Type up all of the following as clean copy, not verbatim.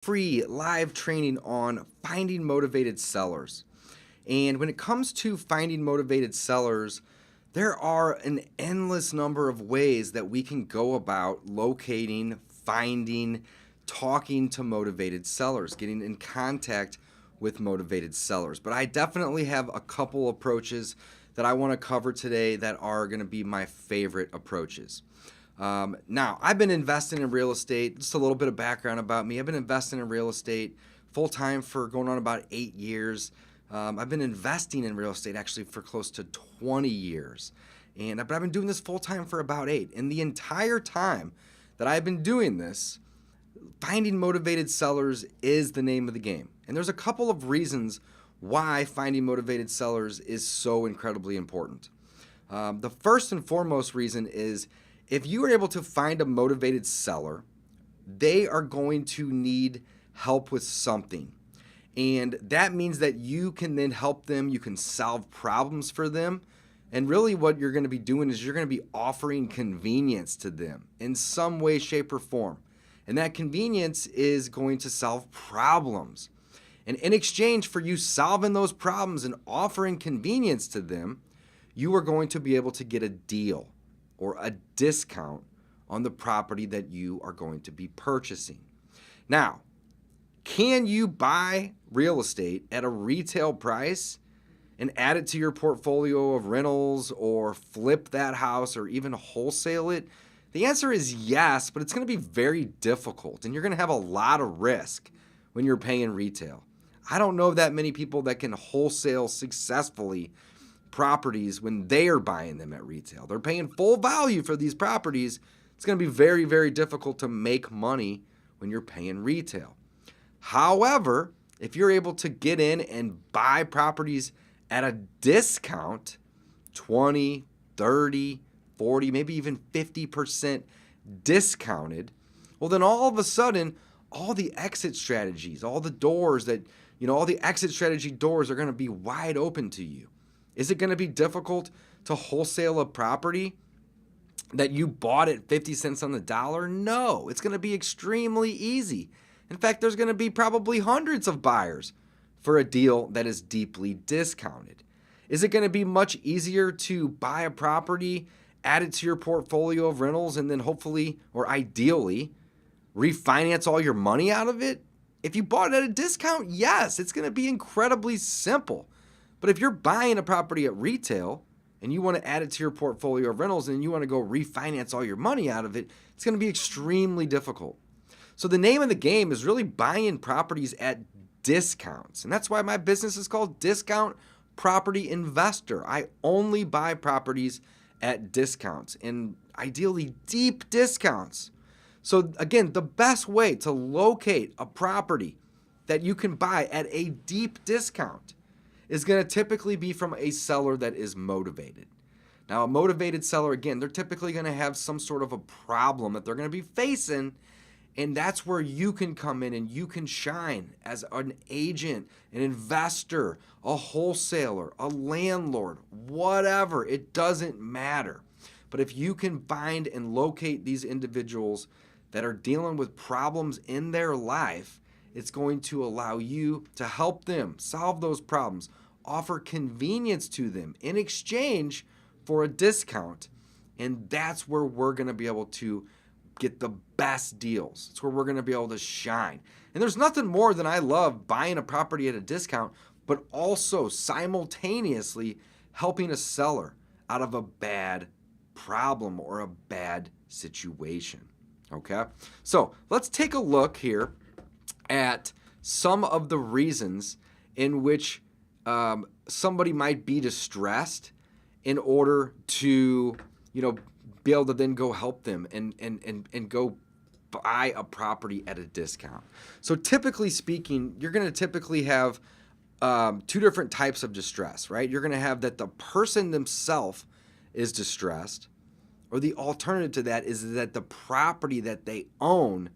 free live training on finding motivated sellers. And when it comes to finding motivated sellers, there are an endless number of ways that we can go about locating, finding, talking to motivated sellers, getting in contact with motivated sellers. But I definitely have a couple approaches that I want to cover today that are going to be my favorite approaches. Now, I've been investing in real estate. Just a little bit of background about me. I've been investing in real estate full time for going on about 8 years. I've been investing in real estate actually for close to 20 years. But I've been doing this full time for about 8. And the entire time that I've been doing this, finding motivated sellers is the name of the game. And there's a couple of reasons why finding motivated sellers is so incredibly important. The first and foremost reason is if you are able to find a motivated seller, they are going to need help with something. And that means that you can then help them, you can solve problems for them. And really what you're going to be doing is you're going to be offering convenience to them in some way, shape, or form. And that convenience is going to solve problems. And in exchange for you solving those problems and offering convenience to them, you are going to be able to get a deal or a discount on the property that you are going to be purchasing. Now, can you buy real estate at a retail price and add it to your portfolio of rentals or flip that house or even wholesale it? The answer is yes, but it's going to be very difficult and you're going to have a lot of risk when you're paying retail. I don't know that many people that can wholesale successfully properties when they are buying them at retail. They're paying full value for these properties. It's going to be very, very difficult to make money when you're paying retail. However, if you're able to get in and buy properties at a discount, 20, 30, 40, maybe even 50% discounted, well, then all of a sudden, all the exit strategies, all the doors that, all the exit strategy doors are going to be wide open to you. Is it going to be difficult to wholesale a property that you bought at 50 cents on the dollar? No, it's going to be extremely easy. In fact, there's going to be probably hundreds of buyers for a deal that is deeply discounted. Is it going to be much easier to buy a property, add it to your portfolio of rentals, and then hopefully, or ideally, refinance all your money out of it? If you bought it at a discount, yes, it's going to be incredibly simple. But if you're buying a property at retail and you want to add it to your portfolio of rentals and you want to go refinance all your money out of it, it's going to be extremely difficult. So the name of the game is really buying properties at discounts. And that's why my business is called Discount Property Investor. I only buy properties at discounts and ideally deep discounts. So again, the best way to locate a property that you can buy at a deep discount is going to typically be from a seller that is motivated. Now, a motivated seller, again, they're typically going to have some sort of a problem that they're going to be facing, and that's where you can come in and you can shine as an agent, an investor, a wholesaler, a landlord, whatever. It doesn't matter. But if you can find and locate these individuals that are dealing with problems in their life, it's going to allow you to help them solve those problems, offer convenience to them in exchange for a discount. And that's where we're going to be able to get the best deals. It's where we're going to be able to shine. And there's nothing more than I love buying a property at a discount, but also simultaneously helping a seller out of a bad problem or a bad situation. Okay? So let's take a look here at some of the reasons in which somebody might be distressed in order to, be able to then go help them and go buy a property at a discount. So typically speaking, you're going to typically have two different types of distress, right? You're going to have that the person themselves is distressed, or the alternative to that is that the property that they own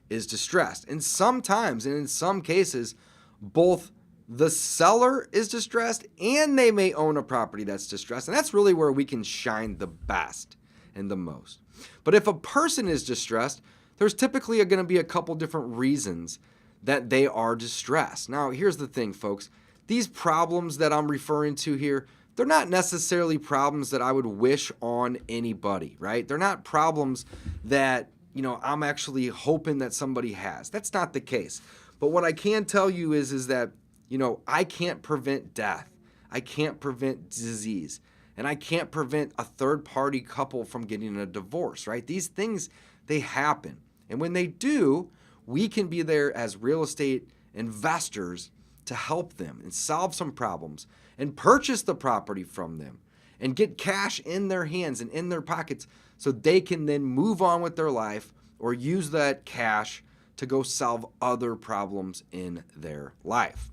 is distressed. And sometimes, and in some cases, both the seller is distressed and they may own a property that's distressed. And that's really where we can shine the best and the most. But if a person is distressed, there's typically going to be a couple different reasons that they are distressed. Now, here's the thing, folks. These problems that I'm referring to here, they're not necessarily problems that I would wish on anybody, right? They're not problems that, I'm actually hoping that somebody has. That's not the case. But what I can tell you is that, I can't prevent death. I can't prevent disease. And I can't prevent a third-party couple from getting a divorce, right? These things, they happen. And when they do, we can be there as real estate investors to help them and solve some problems and purchase the property from them and get cash in their hands and in their pockets so they can then move on with their life or use that cash to go solve other problems in their life.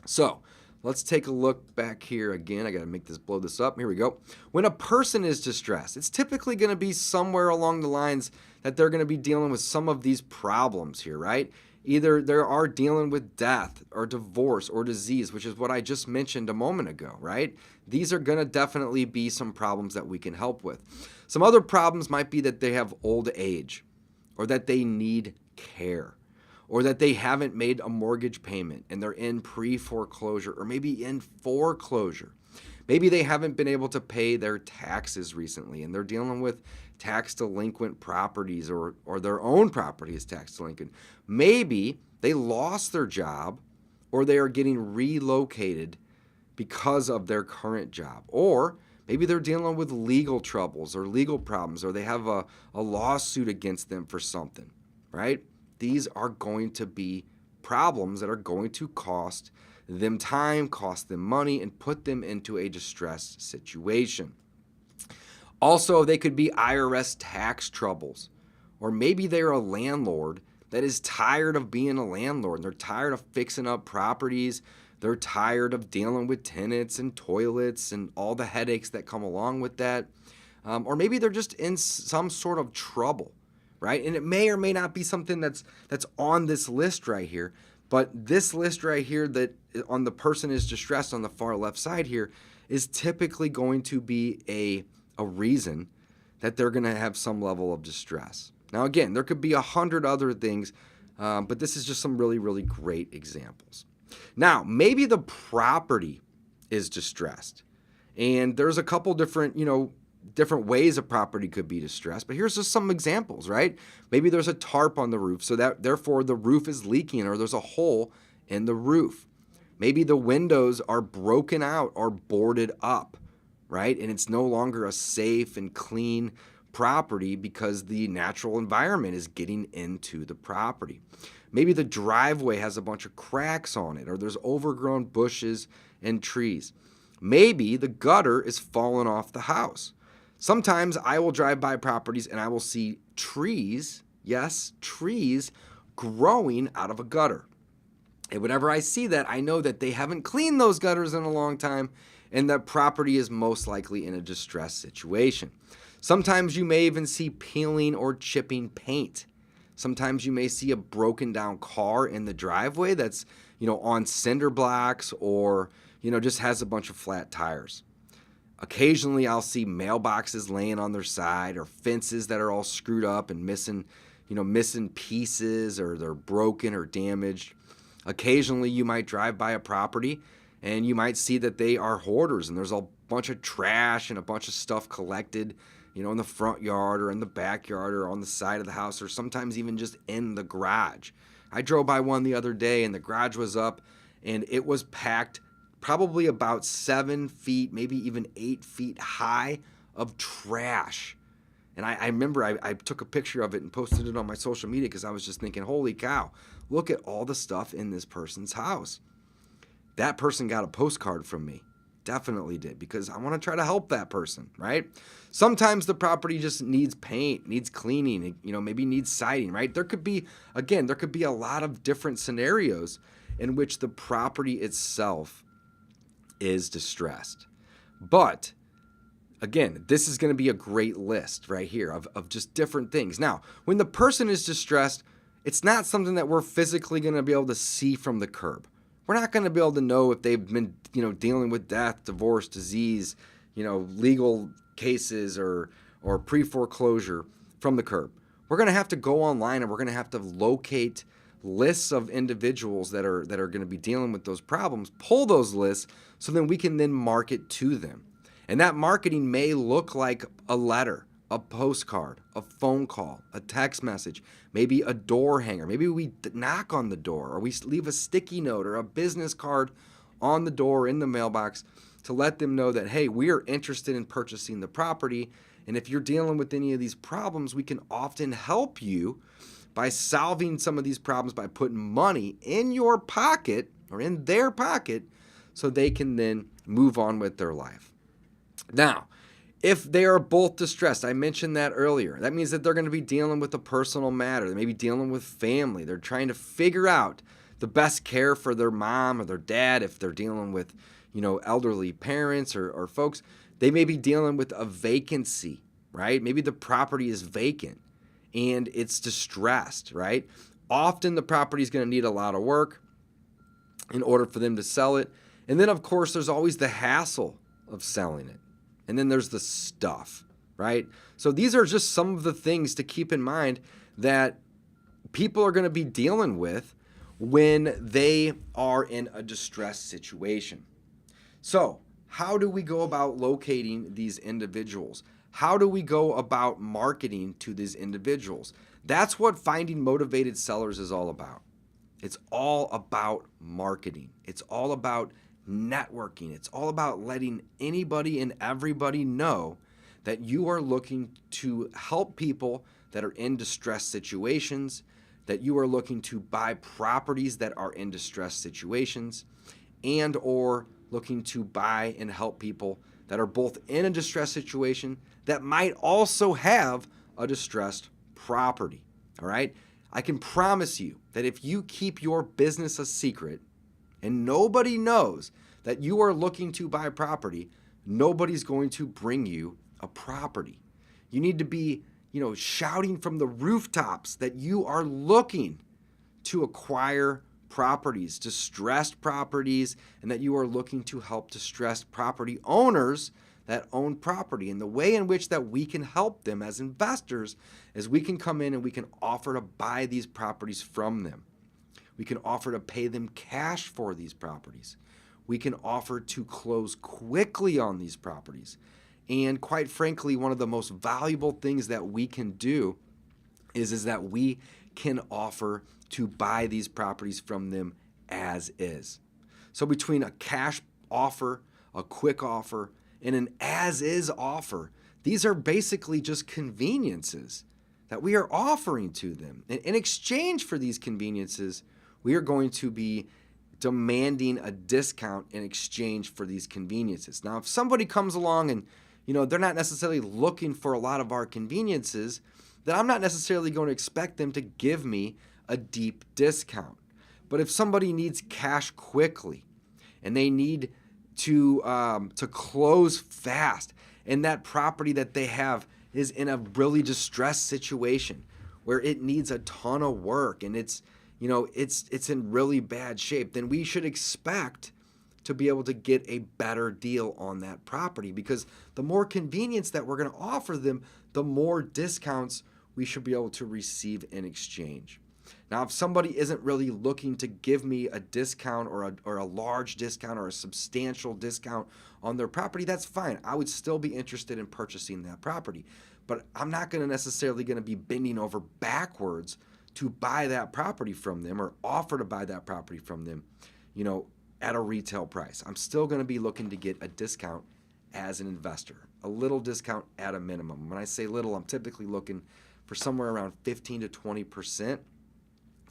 So let's take a look back here again. I got to blow this up. Here we go. When a person is distressed, it's typically going to be somewhere along the lines that they're going to be dealing with some of these problems here, right? Either they are dealing with death or divorce or disease, which is what I just mentioned a moment ago, right? These are going to definitely be some problems that we can help with. Some other problems might be that they have old age or that they need care or that they haven't made a mortgage payment and they're in pre-foreclosure or maybe in foreclosure. Maybe they haven't been able to pay their taxes recently and they're dealing with tax delinquent properties or their own property is tax delinquent. Maybe they lost their job or they are getting relocated because of their current job. Or maybe they're dealing with legal troubles or legal problems or they have a lawsuit against them for something, right? These are going to be problems that are going to cost them time, cost them money, and put them into a distressed situation. Also, they could be IRS tax troubles, or maybe they're a landlord that is tired of being a landlord. They're tired of fixing up properties. They're tired of dealing with tenants and toilets and all the headaches that come along with that. Or maybe they're just in some sort of trouble, right? And it may or may not be something that's on this list right here, but this list right here that on the person is distressed on the far left side here is typically going to be a reason that they're going to have some level of distress. Now, again, there could be 100 other things, but this is just some really, really great examples. Now, maybe the property is distressed, and there's a couple different ways a property could be distressed, but here's just some examples, right? Maybe there's a tarp on the roof, so that therefore the roof is leaking or there's a hole in the roof. Maybe the windows are broken out or boarded up, right? And it's no longer a safe and clean property because the natural environment is getting into the property. Maybe the driveway has a bunch of cracks on it or there's overgrown bushes and trees. Maybe the gutter is falling off the house. Sometimes I will drive by properties and I will see trees, yes, trees growing out of a gutter. And whenever I see that, I know that they haven't cleaned those gutters in a long time and that property is most likely in a distressed situation. Sometimes you may even see peeling or chipping paint. Sometimes you may see a broken down car in the driveway that's, on cinder blocks or, just has a bunch of flat tires. Occasionally I'll see mailboxes laying on their side or fences that are all screwed up and missing pieces or they're broken or damaged. Occasionally you might drive by a property and you might see that they are hoarders and there's a bunch of trash and a bunch of stuff collected, in the front yard or in the backyard or on the side of the house or sometimes even just in the garage. I drove by one the other day and the garage was up and it was packed probably about 7 feet, maybe even 8 feet high of trash. And I remember I took a picture of it and posted it on my social media because I was just thinking, holy cow, look at all the stuff in this person's house. That person got a postcard from me. Definitely did, because I want to try to help that person, right? Sometimes the property just needs paint, needs cleaning, maybe needs siding, right? There could be a lot of different scenarios in which the property itself is distressed. But again, this is going to be a great list right here of just different things. Now, when the person is distressed, it's not something that we're physically going to be able to see from the curb. We're not going to be able to know if they've been, dealing with death, divorce, disease, legal cases or pre-foreclosure from the curb. We're going to have to go online and we're going to have to locate lists of individuals that are going to be dealing with those problems, pull those lists so then we can then market to them. And that marketing may look like a letter, a postcard, a phone call, a text message, maybe a door hanger. Maybe we knock on the door, or we leave a sticky note or a business card on the door in the mailbox to let them know that, hey, we are interested in purchasing the property. And if you're dealing with any of these problems, we can often help you by solving some of these problems by putting money in your pocket or in their pocket so they can then move on with their life. Now, if they are both distressed, I mentioned that earlier, that means that they're going to be dealing with a personal matter. They may be dealing with family. They're trying to figure out the best care for their mom or their dad if they're dealing with, elderly parents or folks. They may be dealing with a vacancy, right? Maybe the property is vacant and it's distressed, right? Often the property is going to need a lot of work in order for them to sell it. And then, of course, there's always the hassle of selling it. And then there's the stuff, right? So these are just some of the things to keep in mind that people are going to be dealing with when they are in a distressed situation. So how do we go about locating these individuals? How do we go about marketing to these individuals? That's what Finding Motivated Sellers is all about. It's all about marketing. It's all about networking. It's all about letting anybody and everybody know that you are looking to help people that are in distressed situations, that you are looking to buy properties that are in distressed situations, and or looking to buy and help people that are both in a distressed situation that might also have a distressed property. All right? I can promise you that if you keep your business a secret and nobody knows that you are looking to buy property, nobody's going to bring you a property. You need to be, shouting from the rooftops that you are looking to acquire properties, distressed properties, and that you are looking to help distressed property owners that own property. And the way in which that we can help them as investors is we can come in and we can offer to buy these properties from them. We can offer to pay them cash for these properties. We can offer to close quickly on these properties. And quite frankly, one of the most valuable things that we can do is that we can offer to buy these properties from them as is. So between a cash offer, a quick offer, and an as-is offer, these are basically just conveniences that we are offering to them. And in exchange for these conveniences, we are going to be demanding a discount in exchange for these conveniences. Now, if somebody comes along and they're not necessarily looking for a lot of our conveniences, then I'm not necessarily going to expect them to give me a deep discount. But if somebody needs cash quickly and they need to close fast, and that property that they have is in a really distressed situation where it needs a ton of work and it's in really bad shape, then we should expect to be able to get a better deal on that property, because the more convenience that we're going to offer them, the more discounts we should be able to receive in exchange. Now, if somebody isn't really looking to give me a discount or a large discount or a substantial discount on their property, that's fine. I would still be interested in purchasing that property. But I'm not going to be bending over backwards to buy that property from them or offer to buy that property from them, at a retail price. I'm still going to be looking to get a discount as an investor, a little discount at a minimum. When I say little, I'm typically looking for somewhere around 15 to 20%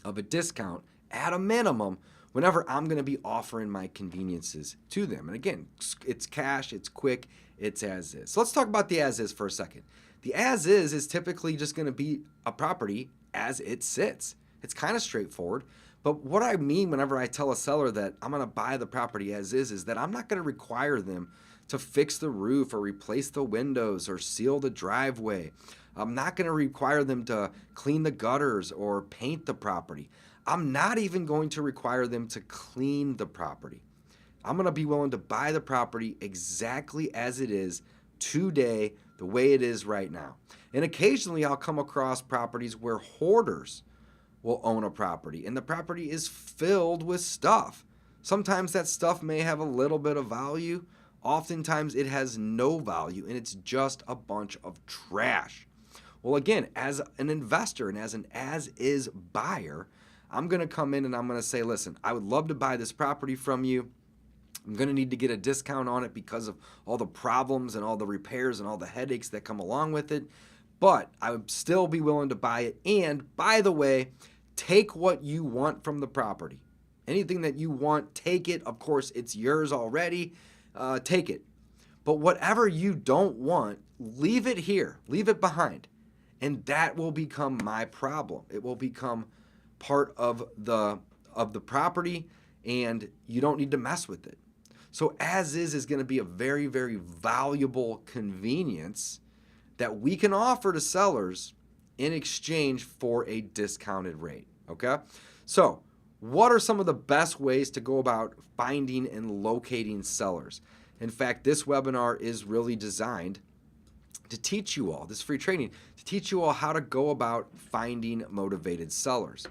of a discount at a minimum whenever I'm going to be offering my conveniences to them. And again, it's cash, it's quick, it's as is. So let's talk about the as is for a second. The as is typically just going to be a property as it sits. It's kind of straightforward. But what I mean whenever I tell a seller that I'm going to buy the property as is that I'm not going to require them to fix the roof or replace the windows or seal the driveway. I'm not going to require them to clean the gutters or paint the property. I'm not even going to require them to clean the property. I'm going to be willing to buy the property exactly as it is today, the way it is right now. And occasionally I'll come across properties where hoarders will own a property, and the property is filled with stuff. Sometimes that stuff may have a little bit of value. Oftentimes it has no value, and it's just a bunch of trash. Well, again, as an investor and as an as-is buyer, I'm going to come in and I'm going to say, listen, I would love to buy this property from you. I'm going to need to get a discount on it because of all the problems and all the repairs and all the headaches that come along with it. But I would still be willing to buy it. And by the way, take what you want from the property. Anything that you want, take it. Of course, it's yours already. Take it. But whatever you don't want, leave it here. Leave it behind. And that will become my problem. It will become part of the property, and you don't need to mess with it. So as is going to be a very, very valuable convenience that we can offer to sellers in exchange for a discounted rate, okay? So what are some of the best ways to go about finding and locating sellers? In fact, this webinar is really designed to teach you all, this free training, to teach you all how to go about finding motivated sellers.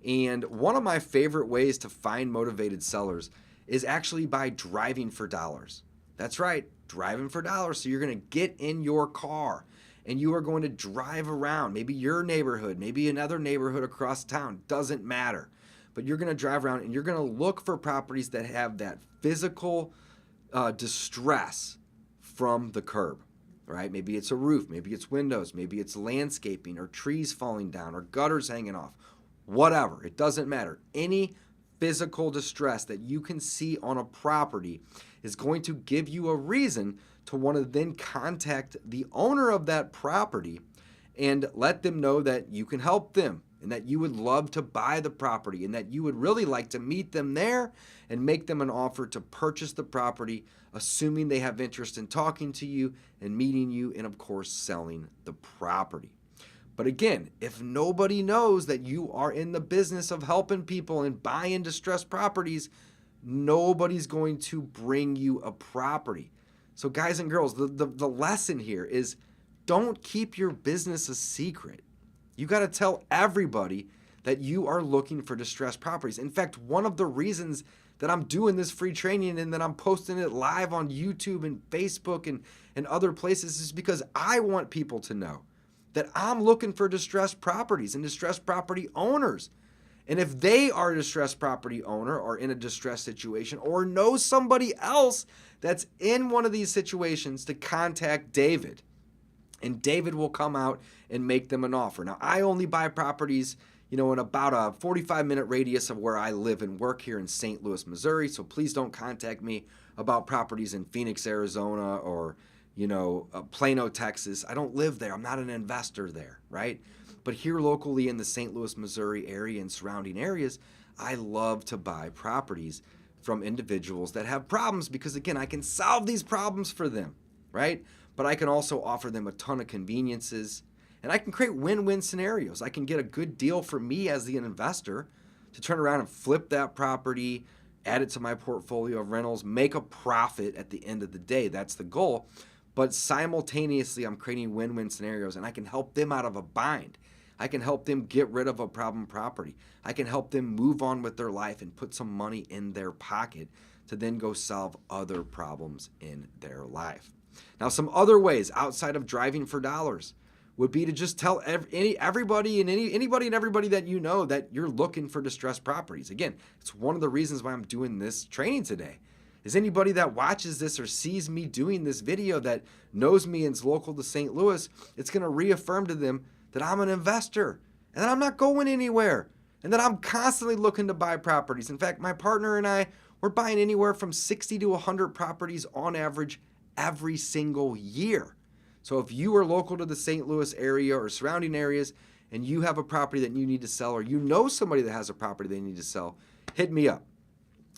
And one of my favorite ways to find motivated sellers is actually by driving for dollars. That's right, driving for dollars. So you're going to get in your car and you are going to drive around, maybe your neighborhood, maybe another neighborhood across town, doesn't matter. But you're going to drive around and you're going to look for properties that have that physical distress from the curb, right? Maybe it's a roof, maybe it's windows, maybe it's landscaping or trees falling down or gutters hanging off, whatever. It doesn't matter. Any physical distress that you can see on a property is going to give you a reason to want to then contact the owner of that property and let them know that you can help them and that you would love to buy the property and that you would really like to meet them there and make them an offer to purchase the property, assuming they have interest in talking to you and meeting you and, of course, selling the property. But again, if nobody knows that you are in the business of helping people and buying distressed properties, nobody's going to bring you a property. So guys and girls, the lesson here is don't keep your business a secret. You got to tell everybody that you are looking for distressed properties. In fact, one of the reasons that I'm doing this free training and that I'm posting it live on YouTube and Facebook and other places is because I want people to know that I'm looking for distressed properties and distressed property owners. And if they are a distressed property owner or in a distressed situation or know somebody else that's in one of these situations, to contact David. And David will come out and make them an offer. Now, I only buy properties, in about a 45-minute radius of where I live and work here in St. Louis, Missouri. So please don't contact me about properties in Phoenix, Arizona, or Plano, Texas. I don't live there. I'm not an investor there, right? But here locally in the St. Louis, Missouri area and surrounding areas, I love to buy properties from individuals that have problems because, again, I can solve these problems for them, right? But I can also offer them a ton of conveniences, and I can create win-win scenarios. I can get a good deal for me as the investor to turn around and flip that property, add it to my portfolio of rentals, make a profit at the end of the day. That's the goal. But simultaneously, I'm creating win-win scenarios, and I can help them out of a bind. I can help them get rid of a problem property. I can help them move on with their life and put some money in their pocket to then go solve other problems in their life. Now, some other ways outside of driving for dollars would be to just tell everybody and everybody that you know that you're looking for distressed properties. Again, it's one of the reasons why I'm doing this training today. Is anybody that watches this or sees me doing this video that knows me and is local to St. Louis, it's going to reaffirm to them that I'm an investor and that I'm not going anywhere and that I'm constantly looking to buy properties. In fact, my partner and I, we're buying anywhere from 60 to 100 properties on average every single year. So if you are local to the St. Louis area or surrounding areas and you have a property that you need to sell or you know somebody that has a property they need to sell, hit me up.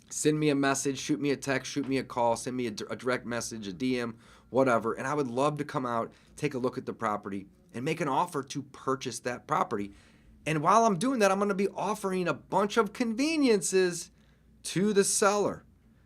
Send me a message, shoot me a text, shoot me a call, send me a direct message, a DM, whatever, and I would love to come out, take a look at the property, and make an offer to purchase that property. And while I'm doing that, I'm going to be offering a bunch of conveniences to the seller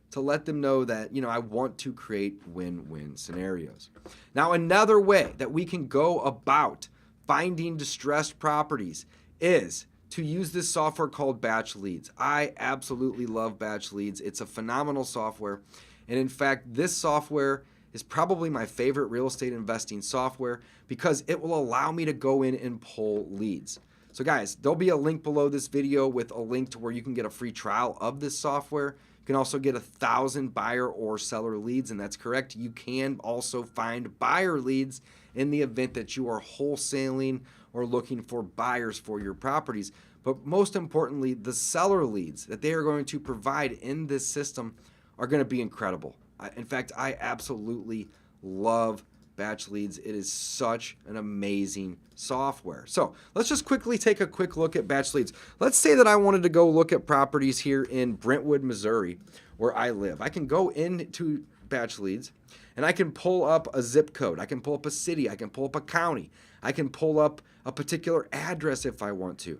to let them know that, I want to create win-win scenarios. Now, another way that we can go about finding distressed properties is to use this software called Batch Leads. I absolutely love Batch Leads. It's a phenomenal software. And in fact, this software is probably my favorite real estate investing software because it will allow me to go in and pull leads. So guys, there'll be a link below this video with a link to where you can get a free trial of this software. You can also get 1,000 buyer or seller leads, and that's correct. You can also find buyer leads in the event that you are wholesaling or looking for buyers for your properties. But most importantly, the seller leads that they are going to provide in this system are going to be incredible. In fact, I absolutely love Batch Leads. It is such an amazing software. So let's just quickly take a quick look at Batch Leads. Let's say that I wanted to go look at properties here in Brentwood, Missouri, where I live. I can go into Batch Leads and I can pull up a zip code. I can pull up a city. I can pull up a county. I can pull up a particular address if I want to.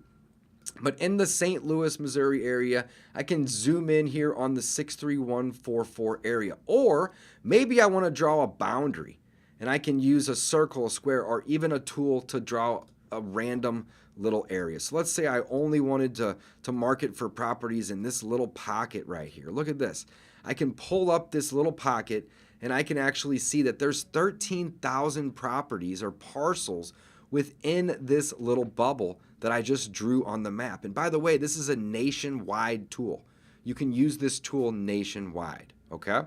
But in the St. Louis, Missouri area, I can zoom in here on the 63144 area. Or maybe I want to draw a boundary and I can use a circle, a square, or even a tool to draw a random little area. So let's say I only wanted to market for properties in this little pocket right here. Look at this. I can pull up this little pocket and I can actually see that there's 13,000 properties or parcels within this little bubble that I just drew on the map. And by the way, this is a nationwide tool. You can use this tool nationwide, okay?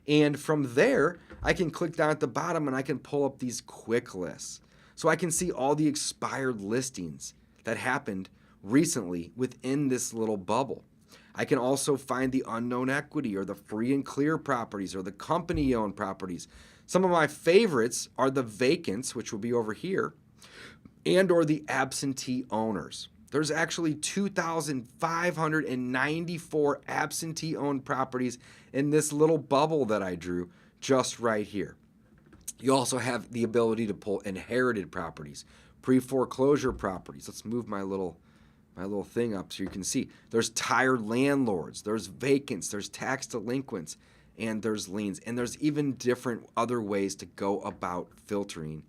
And from there, I can click down at the bottom and I can pull up these quick lists. So I can see all the expired listings that happened recently within this little bubble. I can also find the unknown equity or the free and clear properties or the company-owned properties. Some of my favorites are the vacants, which will be over here, and or the absentee owners. There's actually 2,594 absentee owned properties in this little bubble that I drew just right here. You also have the ability to pull inherited properties, pre-foreclosure properties. Let's move my little thing up so you can see. There's tired landlords, there's vacants, there's tax delinquents, and there's liens. And there's even different other ways to go about filtering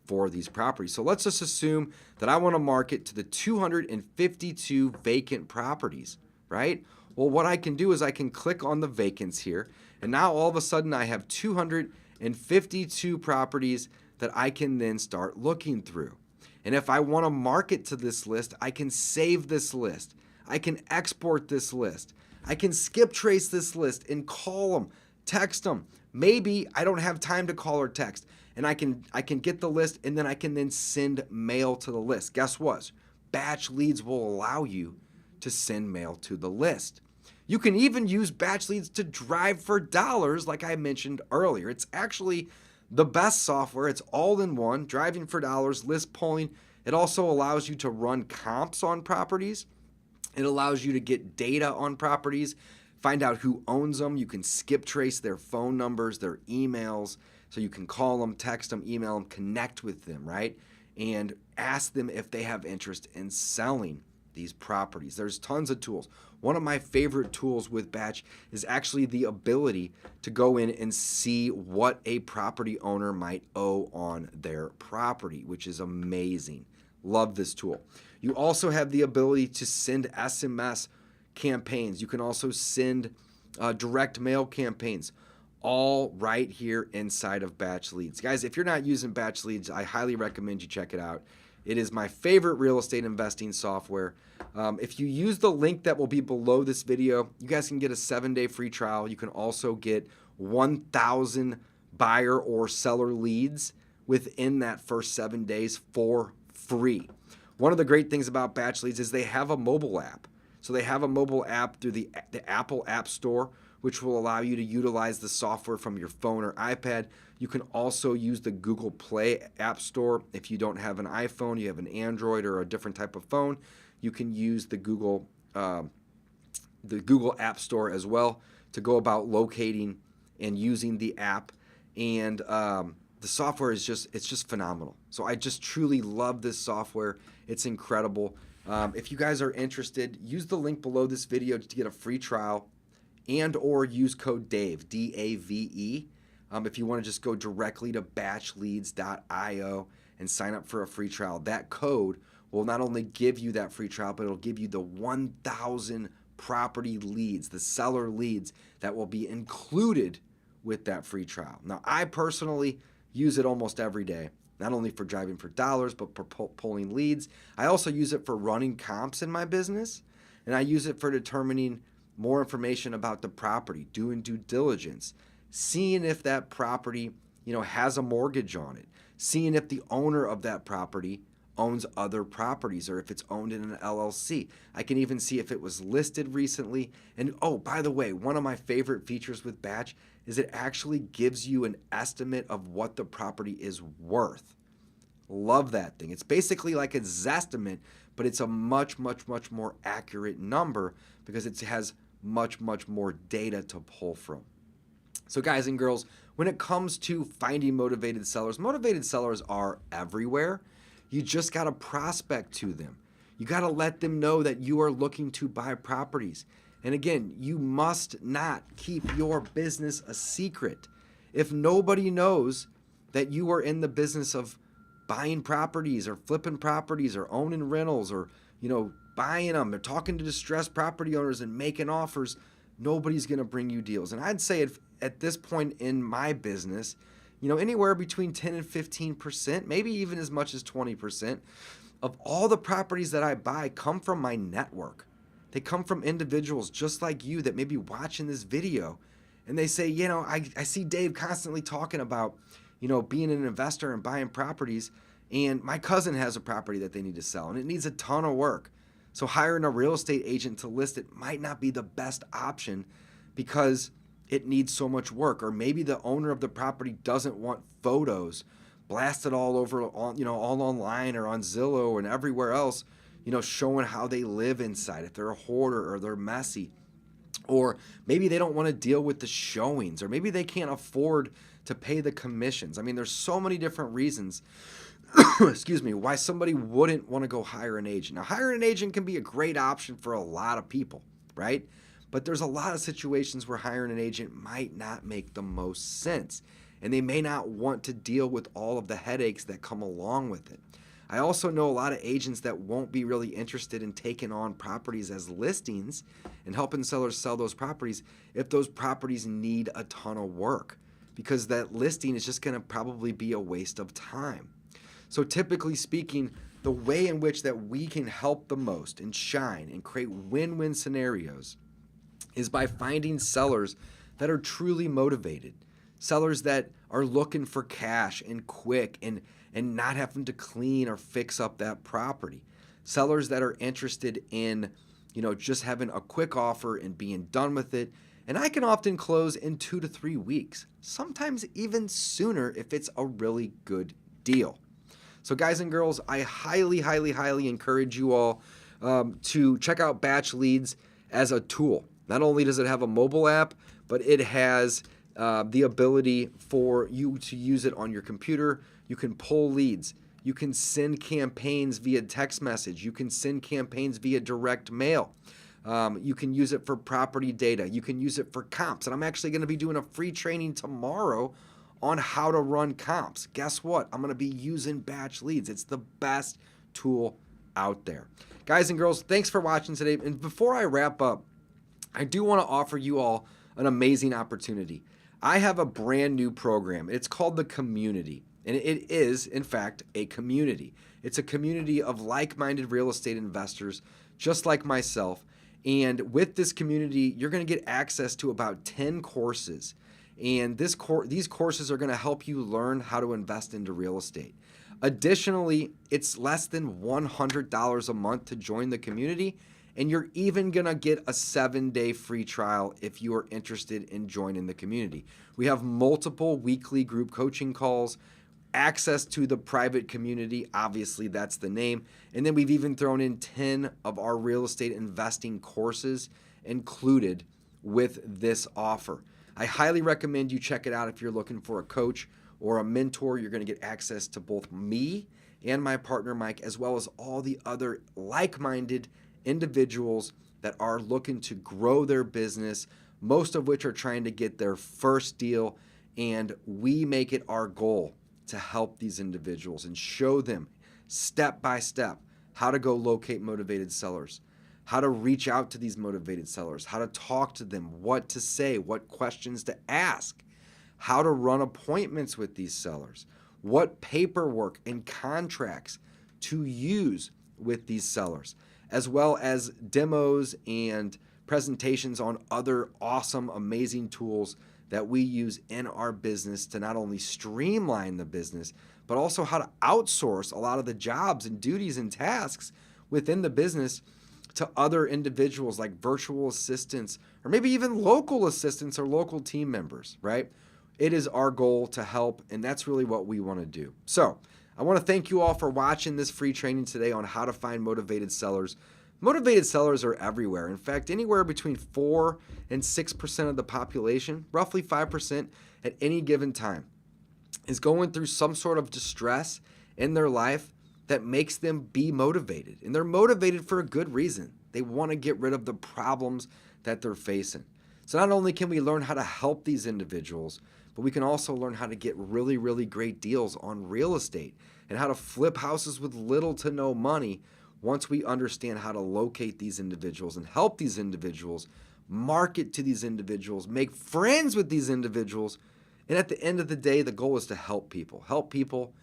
for these properties. So let's just assume that I want to market to the 252 vacant properties, right? Well, what I can do is I can click on the vacants here, and now all of a sudden I have 252 properties that I can then start looking through. And if I want to market to this list, I can save this list. I can export this list. I can skip trace this list and call them, text them. Maybe I don't have time to call or text, and I can get the list, and then I can then send mail to the list. Guess what? Batch Leads will allow you to send mail to the list. You can even use Batch Leads to drive for dollars, like I mentioned earlier. It's actually the best software. It's all in one, driving for dollars, list pulling. It also allows you to run comps on properties. It allows you to get data on properties, find out who owns them. You can skip trace their phone numbers, their emails, so you can call them, text them, email them, connect with them, right? And ask them if they have interest in selling these properties. There's tons of tools. One of my favorite tools with Batch is actually the ability to go in and see what a property owner might owe on their property, which is amazing. Love this tool. You also have the ability to send SMS campaigns. You can also send direct mail campaigns, all right here inside of Batch Leads. Guys, if you're not using Batch Leads, I highly recommend you check it out. It is my favorite real estate investing software. If you use the link that will be below this video, you guys can get a 7-day free trial. You can also get 1,000 buyer or seller leads within that first 7 days for free. One of the great things about Batch Leads is they have a mobile app. So they have a mobile app through the Apple App Store, which will allow you to utilize the software from your phone or iPad. You can also use the Google Play App Store. If you don't have an iPhone, you have an Android or a different type of phone, you can use the Google App Store as well to go about locating and using the app. And the software is just phenomenal. So I just truly love this software. It's incredible. If you guys are interested, use the link below this video to get a free trial, and or use code DAVE, D-A-V-E, if you want to just go directly to batchleads.io and sign up for a free trial. That code will not only give you that free trial, but it'll give you the 1,000 property leads, the seller leads that will be included with that free trial. Now, I personally use it almost every day, not only for driving for dollars, but for pulling leads. I also use it for running comps in my business, and I use it for determining more information about the property, doing due diligence, seeing if that property, has a mortgage on it, seeing if the owner of that property owns other properties or if it's owned in an LLC. I can even see if it was listed recently. And oh, by the way, one of my favorite features with Batch is it actually gives you an estimate of what the property is worth. Love that thing. It's basically like a Zestimate, but it's a much, much, much more accurate number because it has much, much more data to pull from. So guys and girls, when it comes to finding motivated sellers are everywhere. You just got to prospect to them. You got to let them know that you are looking to buy properties. And again, you must not keep your business a secret. If nobody knows that you are in the business of buying properties or flipping properties or owning rentals or, buying them or talking to distressed property owners and making offers, nobody's going to bring you deals. And I'd say at this point in my business, anywhere between 10 and 15%, maybe even as much as 20% of all the properties that I buy come from my network. They come from individuals just like you that may be watching this video. And they say, I see Dave constantly talking about, being an investor and buying properties. And my cousin has a property that they need to sell and it needs a ton of work. So hiring a real estate agent to list it might not be the best option because it needs so much work. Or maybe the owner of the property doesn't want photos blasted all over, all online or on Zillow and everywhere else, showing how they live inside, if they're a hoarder or they're messy. Or maybe they don't want to deal with the showings, or maybe they can't afford to pay the commissions. I mean, there's so many different reasons, excuse me, why somebody wouldn't want to go hire an agent. Now, hiring an agent can be a great option for a lot of people, right? But there's a lot of situations where hiring an agent might not make the most sense, and they may not want to deal with all of the headaches that come along with it. I also know a lot of agents that won't be really interested in taking on properties as listings and helping sellers sell those properties if those properties need a ton of work, because that listing is just going to probably be a waste of time. So typically speaking, the way in which that we can help the most and shine and create win-win scenarios is by finding sellers that are truly motivated, sellers that are looking for cash and quick and not having to clean or fix up that property, sellers that are interested in, just having a quick offer and being done with it. And I can often close in 2 to 3 weeks, sometimes even sooner if it's a really good deal. So guys and girls, I highly, highly, highly encourage you all to check out Batch Leads as a tool. Not only does it have a mobile app, but it has the ability for you to use it on your computer. You can pull leads. You can send campaigns via text message. You can send campaigns via direct mail. You can use it for property data. You can use it for comps. And I'm actually going to be doing a free training tomorrow on how to run comps. Guess what? I'm going to be using Batch Leads. It's the best tool out there. Guys and girls, thanks for watching today. And before I wrap up, I do want to offer you all an amazing opportunity. I have a brand new program. It's called The Community, and it is, in fact, a community. It's a community of like-minded real estate investors just like myself. And with this community, you're going to get access to about 10 courses. And these courses are going to help you learn how to invest into real estate. Additionally, it's less than $100 a month to join the community. And you're even going to get a 7-day free trial if you are interested in joining the community. We have multiple weekly group coaching calls, access to the private community, obviously that's the name. And then we've even thrown in 10 of our real estate investing courses included with this offer. I highly recommend you check it out if you're looking for a coach or a mentor. You're going to get access to both me and my partner Mike, as well as all the other like-minded individuals that are looking to grow their business, most of which are trying to get their first deal. And we make it our goal to help these individuals and show them step by step how to go locate motivated sellers, how to reach out to these motivated sellers, how to talk to them, what to say, what questions to ask, how to run appointments with these sellers, what paperwork and contracts to use with these sellers, as well as demos and presentations on other awesome, amazing tools that we use in our business to not only streamline the business, but also how to outsource a lot of the jobs and duties and tasks within the business to other individuals like virtual assistants or maybe even local assistants or local team members, right? It is our goal to help, and that's really what we want to do. So I want to thank you all for watching this free training today on how to find motivated sellers. Motivated sellers are everywhere. In fact, anywhere between 4 and 6% of the population, roughly 5% at any given time, is going through some sort of distress in their life that makes them be motivated. And they're motivated for a good reason. They want to get rid of the problems that they're facing. So not only can we learn how to help these individuals, but we can also learn how to get really, really great deals on real estate and how to flip houses with little to no money once we understand how to locate these individuals and help these individuals, market to these individuals, make friends with these individuals. And at the end of the day, the goal is to help people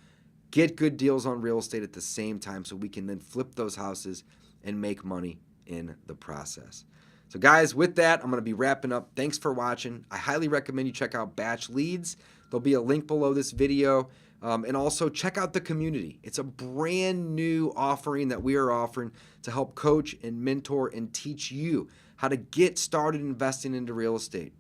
get good deals on real estate at the same time so we can then flip those houses and make money in the process. So guys, with that, I'm going to be wrapping up. Thanks for watching. I highly recommend you check out Batch Leads. There'll be a link below this video. And also check out the community. It's a brand new offering that we are offering to help coach and mentor and teach you how to get started investing into real estate,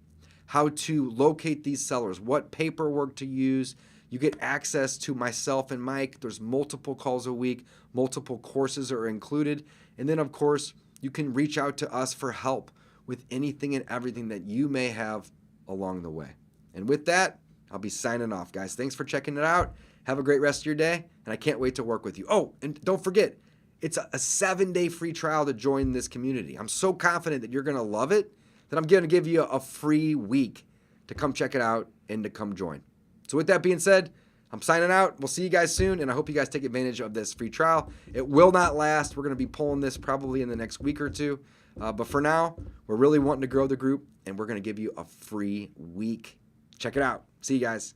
how to locate these sellers, what paperwork to use. You get access to myself and Mike. There's multiple calls a week, multiple courses are included. And then, of course, you can reach out to us for help with anything and everything that you may have along the way. And with that, I'll be signing off, guys. Thanks for checking it out. Have a great rest of your day, and I can't wait to work with you. Oh, and don't forget, it's a 7-day free trial to join this community. I'm so confident that you're going to love it that I'm going to give you a free week to come check it out and to come join. So with that being said, I'm signing out. We'll see you guys soon, and I hope you guys take advantage of this free trial. It will not last. We're going to be pulling this probably in the next week or two. But for now, we're really wanting to grow the group, and we're going to give you a free week. Check it out. See you guys.